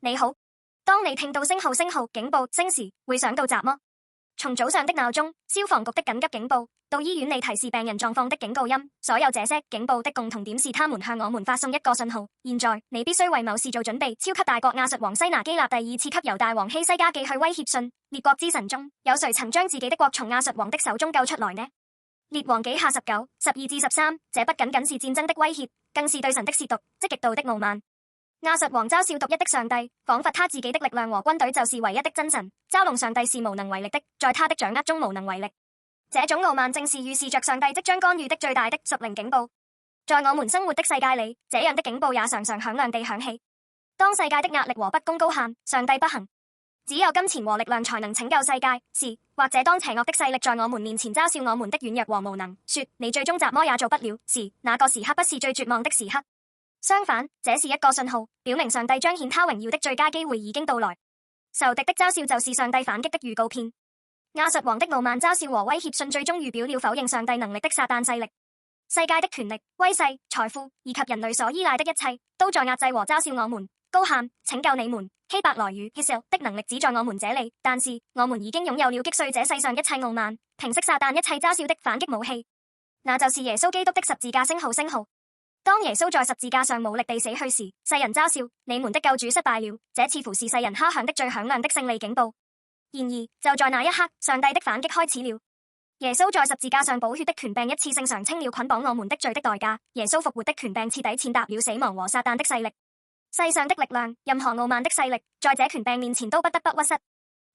你好。當你聽到星號警報聲時，會想到什麼？從早上的鬧鐘、消防局的緊急警報，到醫院裏提示病人狀況的警告音，所有這些警報的共同點是他們向我們發送一個信號。現在你必須為某事做準備。超級大國亞述王西拿基立第二次給猶大王希西家寄去威脅信。列國之神中有誰曾將自己的國從亞述王的手中救出來呢？列王紀下19、12至13，這不僅僅是戰爭的威脅，更是對神的褻瀆，即極度的傲慢。亞述王嘲笑獨一的上帝，仿佛他自己的力量和軍隊就是唯一的真神，嘲弄上帝是無能為力的，在他的掌握中無能為力。這種傲慢正是預示着上帝即將干預的最大的屬靈警報。在我們生活的世界裏，這樣的警報也常常響亮地響起。當世界的壓力和不公高喊上帝不行，只有金錢和力量才能拯救世界時，或者當邪惡的勢力在我們面前嘲笑我們的軟弱和無能，說你最終怎麼也做不了時，那個時刻不是最絕望的時刻。相反，這是一個信號，表明上帝彰顯他榮耀的最佳機會已經到來。仇敵的嘲笑就是上帝反擊的預告片。亞述王的傲慢嘲笑和威脅信最終預表了否認上帝能力的撒旦勢力。世界的權力、威勢、財富以及人類所依賴的一切，都在壓制和嘲笑我們，高喊拯救你們。希伯來語 Hillel 的能力只在我們這裡，但是我們已經擁有了擊碎這世上一切傲慢、平息撒旦一切嘲笑的反擊武器，那就是耶穌基督的十字架星號。當耶穌在十字架上無力地死去時，世人嘲笑你們的救主失敗了，這似乎是世人敲響的最響亮的勝利警報。然而就在那一刻，上帝的反擊開始了。耶穌在十字架上寶血的權柄一次性償清了捆綁我們的罪的代價，耶穌復活的權柄徹底踐踏了死亡和撒旦的勢力。世上的力量，任何傲慢的勢力，在這權柄面前都不得不屈膝。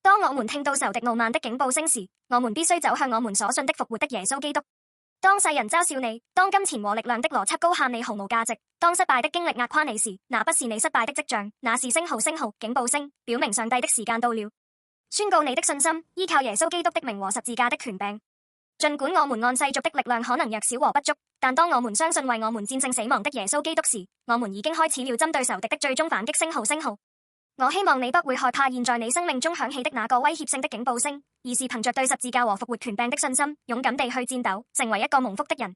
當我們聽到仇敵傲慢的警報聲時，我們必須走向我們所信的復活的耶穌基督。當世人嘲笑你，當金錢和力量的邏輯高喊你毫無價值，當失敗的經歷壓垮你時，那不是你失敗的跡象，那是星號警報聲，表明上帝的時間到了。宣告你的信心，依靠耶穌基督的名和十字架的權柄。儘管我們按世俗的力量可能弱小和不足，但當我們相信為我們戰勝死亡的耶穌基督時，我們已經開始了針對仇敵的最終反擊星號。我希望你不會害怕現在你生命中響起的那個威脅性的警報聲，而是憑着對十字架和復活權柄的信心，勇敢地去戰鬥，成為一個蒙福的人。